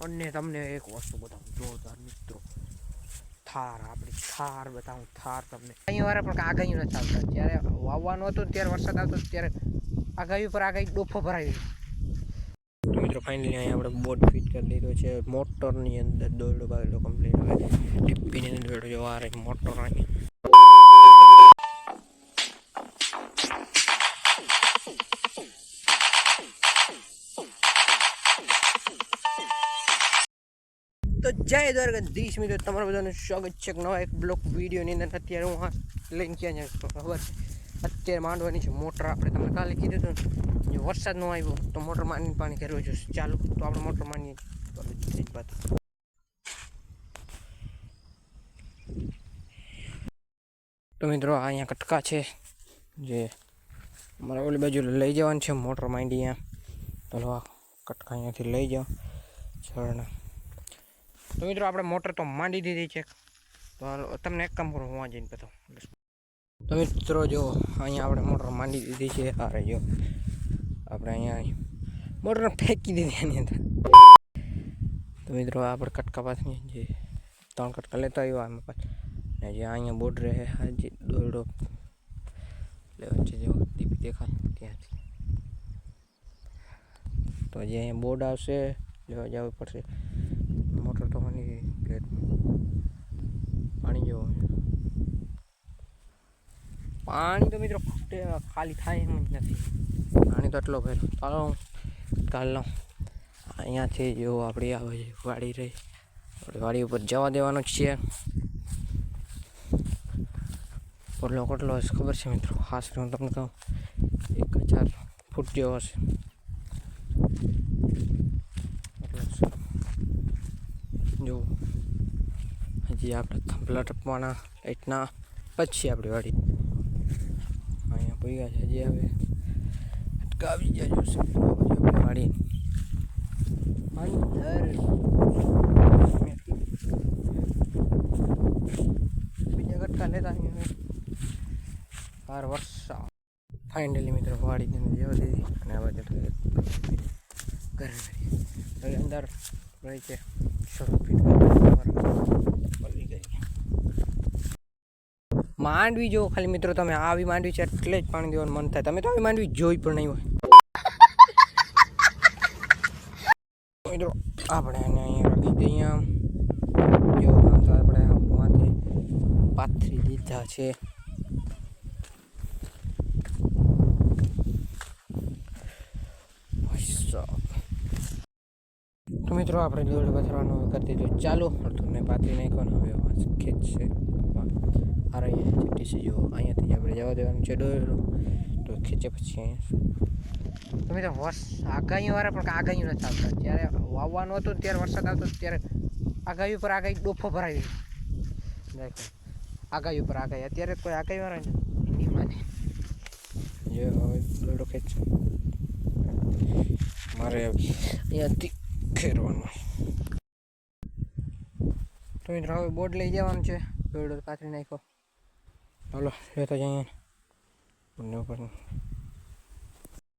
અને તમને એક વસ્તુ બતાવું જોરદાર મિત્રો, થાર, આપણી થાર બતાવું, થાર તમને અહીં વાળા પણ આગાહી નથી આવતા. જ્યારે વાવવાનું હતું ત્યારે વરસાદ આવતો ત્યારે આગાહી પર આગાહી ડોફો ભરાવી. મિત્રો ફાઇનલી અહીંયા આપણે બોટ ફિટ કરી દીધો છે. મોટરની અંદર દોરડો બાવેલો કમ્પ્લીટ. હવે ટીપીની અંદર બેઠો જો આ રહી મોટર અહીં. તો જય દ્વારકાધીશ મિત્રો, તમારા બધાનું સ્વાગત છે નવા એક બ્લોક વિડીયોની અંદર. અત્યારે હું લઈને ક્યાં જાય ખબર છે? અત્યારે માંડવાની છે મોટર. આપણે તમને કાલે કીધું હતું જો વરસાદ ન આવ્યો તો મોટર માંડીને પાણી કરવું જોઈએ. ચાલુ તો આપણે મોટર માંડીએ. તો મિત્રો અહીંયા કટકા છે જે અમારે ઓલી બાજુ લઈ જવાનું છે મોટર માંડી. અહીંયા તો કટકા અહીંયાથી લઈ જાઓ ઝરણા. તો મિત્રો આપણે મોટર તો માંડી દીધી છે. તો તમને એક કામ કરું, હું જઈને બતાવું. તો મિત્રો જો અહીંયા આપણે મોટર માંડી દીધી છે. આ રહી જો આપણે અહીંયા મોટર ફેંકી દીધી એની અંદર. તો મિત્રો આપણે કટકા પાસની જે 3 કટકા લેતા આવ્યો આમાં પાછ ને જે અહીંયા બોર્ડ રહે હાજી દોરડો લેવાનું છે. જો ટીપી દેખાય ત્યાંથી તો જે અહીંયા બોર્ડ આવશે લેવા જવું પડશે. મોટર તો મને પ્લેટ પાણી જેવો પાણી તો મિત્રો ખાલી થાય એમ જ નથી. પાણી તો એટલો ભર્યો. ચાલો કાલ લઉં અહીંયાથી જો આપણી આવે છે વાડી રહી. આપણે વાડી ઉપર જવા દેવાનો જ છે. પડલો કેટલો હશે ખબર છે મિત્રો? ખાસ હું તમને કહું 1000 ફૂટ જેવો હશે. જો હજી આપણે થાંભલા ટપવાના લાઈટના પછી આપણી વાડી અહીંયા પૈયા છે. હજી હવે અટકાવી જાય છે વાડી અંદર. બીજા કટકા લેતા કાર વર્ષા ફાઇનલી મિત્રો વાડી જવા દીધી અને હવે ઘરે હવે અંદર રહી છે. માંડવી જો ખાલી મિત્રો તમે આવી માંડવી છે એટલે જ પાણી દેવાનું મન થાય. તમે તો આવી માંડવી જોઈ પણ નહીં હોય. મિત્રો આપણે એને અહીંયા રાખી દઈએ. જો આમ તો આપણે માંથી પાથરી દીધા છે. તો મિત્રો આપણે દોરડો પથરવાનું કરી દીધું ચાલુ. તમને પાથરી નાખવાનું હવે ખેત છે. આ અહીંયા ચીટી છે જો અહીંયાથી આપણે જવા દેવાનું છે દોરડો. તો ખેંચે પછી અહીંયા તો મિત્રો આગાહીવાળા પણ આગાહી નથી આવતા. જ્યારે વાવવાનું હતું ત્યારે વરસાદ આવતો ત્યારે આગાહી ઉપર આગાહી ડોફો ભરાવી. આગાહી ઉપર આગાહી. અત્યારે કોઈ આગાહીવાળા નહીં માને. જો હવે દોરડો ખેંચો મારે અહીંયાથી ખેરવાનું. તો મિત્રો હવે બોર્ડ લઈ જવાનું છે. દોરડો પાથરી નાખ્યો. ચાલો લેતા જઈએ ઉપર.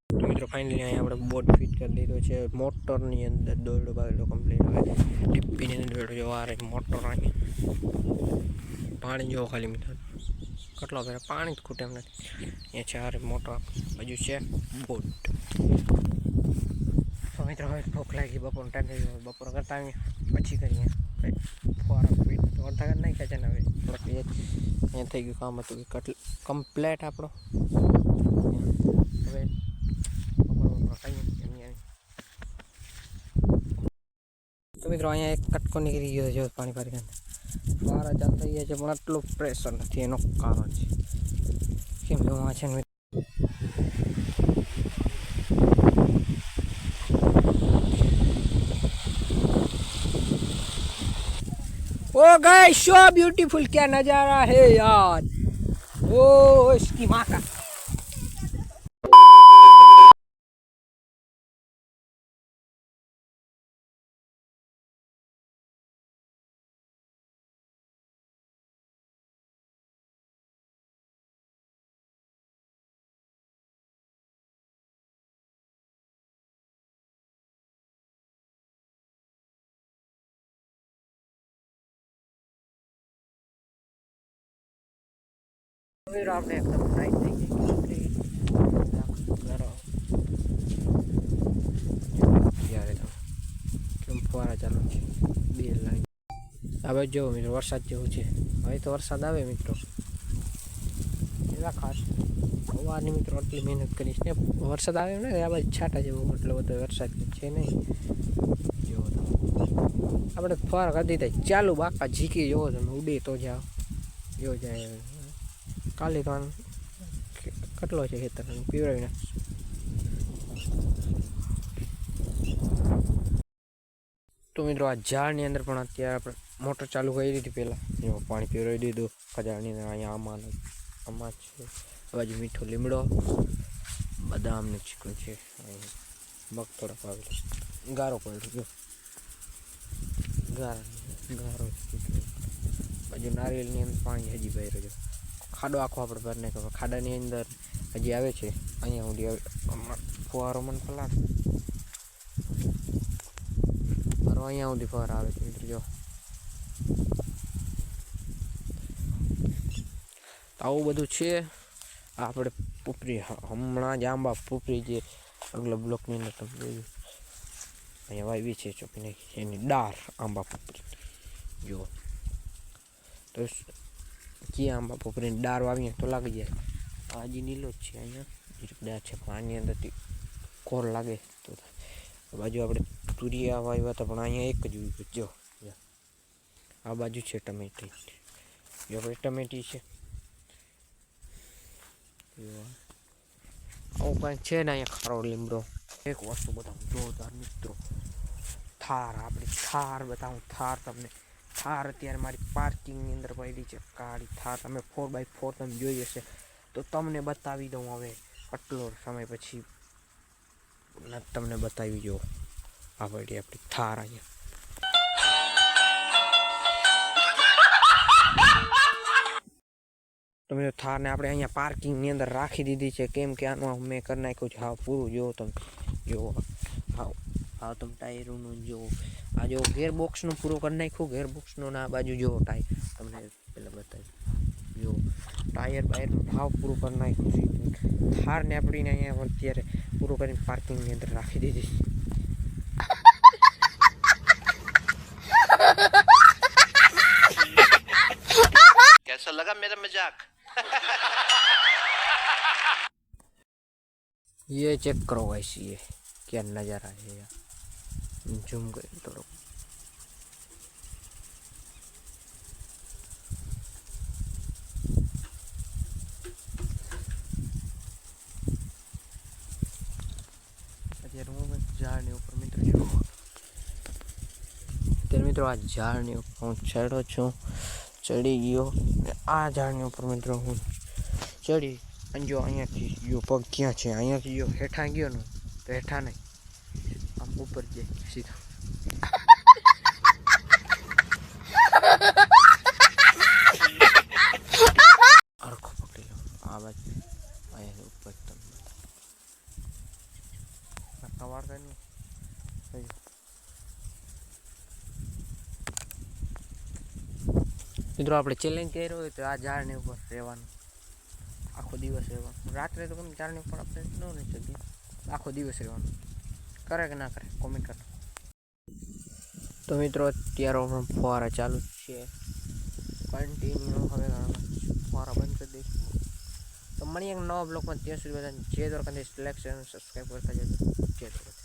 તો મિત્રો ફાઇનલી અહીંયા આપણે બોટ ફિટ કરી દીધો છે. મોટરની અંદર દોરડો બાવેલો કમ્પ્લીટ. હવે ટીપીની અંદર બેઠો જો આ રહી મોટર અહીં. પાણી જેવો ખાલી મિત્રો કેટલો ફેર પાણી જ ખૂટે એમ નથી. અહીંયા છે આ રહી મોટર બાજુ છે બોટ. તો મિત્રો હવે ભૂખ લાગી, બપોરનો ટાઈમ થઈ ગયો. બપોર કરતા આવીએ પછી કરીએ ફોરા ફીટ અડધા કર નાખ્યા છે ને હવે થોડાક અહીંયા થઈ ગયું કામ હતું કે કમ્પ્લેટ આપણો. હવે તો મિત્રો અહીંયા એક કટકો નીકળી ગયો છે પાણી પારી વારા ચાલુ થઈ ગયા છે પણ આટલું પ્રેશર નથી. એનું કારણ છે કેમ કે હું છે ને ओ गाइस सो ब्यूटीफुल, क्या नजारा है यार। ओ इसकी माँ का મિત્રો આપણે એકદમ ટાઈટ થઈ ગઈ ત્યારે તો કેમ ફુવારા ચાલુ છે બે લાઈન. હવે જો મિત્રો વરસાદ જેવું છે, હવે તો વરસાદ આવે મિત્રો એવા ખાસ સવારની મિત્રો આટલી મહેનત કરીશ ને વરસાદ આવે ને આ બાજુ છાંટા જેવો એટલો બધો વરસાદ છે નહીં. જો આપણે ફુવારા કરી દીધા ચાલુ બાકા ઝીકી જોવો તમે ઉડે તો જાઓ જો જાય. કાલે તો કેટલો છે ખેતર પીવડાવીને તો મિત્રો આ ઝાડની અંદર પણ અત્યારે આપણે મોટર ચાલુ કરી દીધી પહેલાં એમાં પાણી પીવડાવી દીધું ખજાની અંદર. અહીંયા આમાં છે આ બાજુ મીઠો લીમડો બદામનું ચીકું છે, મગ થોડાક આવેલું ગારો પડ્યો ગારો બાજુ નારિયેળની અંદર પાણી હજી ભર્યો છે. ખાડો આખો આપણે ભર નાખ્યો, ખાડાની અંદર હજી આવે છે અહીંયા સુધી આવે. હમણાં ફુવારો મને પલાટ મારો અહીંયા સુધી ફુવારા આવે છે મિત્રો. જો આવું બધું છે. આપણે પુપરી હમણાં જ આંબા પુપરી જે અગલા બ્લોકની અંદર તમે જોયું અહીંયા વાવી છે ચોપી નાખી એની ડાર આંબા પુપરી. જો તો જે આંબા પુપરીની ડાર વાવીએ તો લાગી જાય. હજી નીલો જ છે અહીંયા ડાર છે પણ આની અંદરથી કોર લાગે તો બાજુ આપણે તુરિયા વાવ્યા હતા પણ અહીંયા એક જ ઉગ્યું. જો આ બાજુ છે ટમેટી, જો આપણે ટમેટી છે આવું કાંઈક છે ને અહીંયા ખારો લીમડો. એક વસ્તુ બતાવું જોરદાર મિત્રો, થાર આપણી થાર બતાવું. થાર તમને થાર અત્યારે મારી પાર્કિંગની અંદર પડી છે કાળી થાર. તમે 4x4 તમે જોઈ હશે તો તમને બતાવી દઉં. હવે આટલો સમય પછી તમને બતાવી જો આ પડી આપણી થાર અહીંયા. તમે થારને આપણે અહીંયા પાર્કિંગની અંદર રાખી દીધી છે કેમ કે આનું મેં કરી નાખ્યું છે હા પૂરું. જો તમે જો હા તમે ટાયરોનું જો આ જો ગેરબોક્સનું પૂરું કરી નાખ્યું. ગેરબોક્સનું ના બાજુ જો ટાયર તમને પહેલાં બતાવી જો ટાયર બાયરનું ભાવ પૂરું કરી નાખ્યું છે. થારને આપણીને અહીંયા અત્યારે પૂરું કરીને પાર્કિંગની અંદર રાખી દીધી. कैसा लगा मेरा मजाक? ये चेक करो गाइस, ये क्या नज़ारा है यार. जूम कर थोड़ा. અત્યારે હું ઝાડની ઉપર મિત્રો છું. અત્યારે મિત્રો આ ઝાડની ઉપર હું ચડ્યો છું, ચડી ગયો. આ ઝાડની ઉપર મિત્રો હું ચડી અને જો અહીંયાથી જો પગ ક્યાં છે અહીંયાથી જો હેઠા ગયો ને તો હેઠા નહીં આમ ઉપર જાય સીધા. અરખો પકડી લો આ બાજુ અહીંયા ઉપર તમને સવારતા નહીં. મિત્રો આપણે ચેલેન્જ કર્યો હોય તો આ ઝાડની ઉપર રહેવાનું આખો દિવસ રહેવાનું. રાત્રે તો ગમે ઝાડની ઉપર આપણે ન રહી શકીએ, આખો દિવસ રહેવાનું. કરે કે ના કરે કોમેન્ટ કરો. તો મિત્રો અત્યારે પણ ફુવારા ચાલુ જ છે કન્ટિન્યુ. હવે ફુવારા બંધ કરી દઈશું. તો મળીએ એક નવા બ્લોગમાં. ત્યાં સુધી બધાને જય દ્વારકાધીશ. લાઈક શેર અને સબસ્ક્રાઈબ કરતા જજો. જય દ્વારકાધીશ.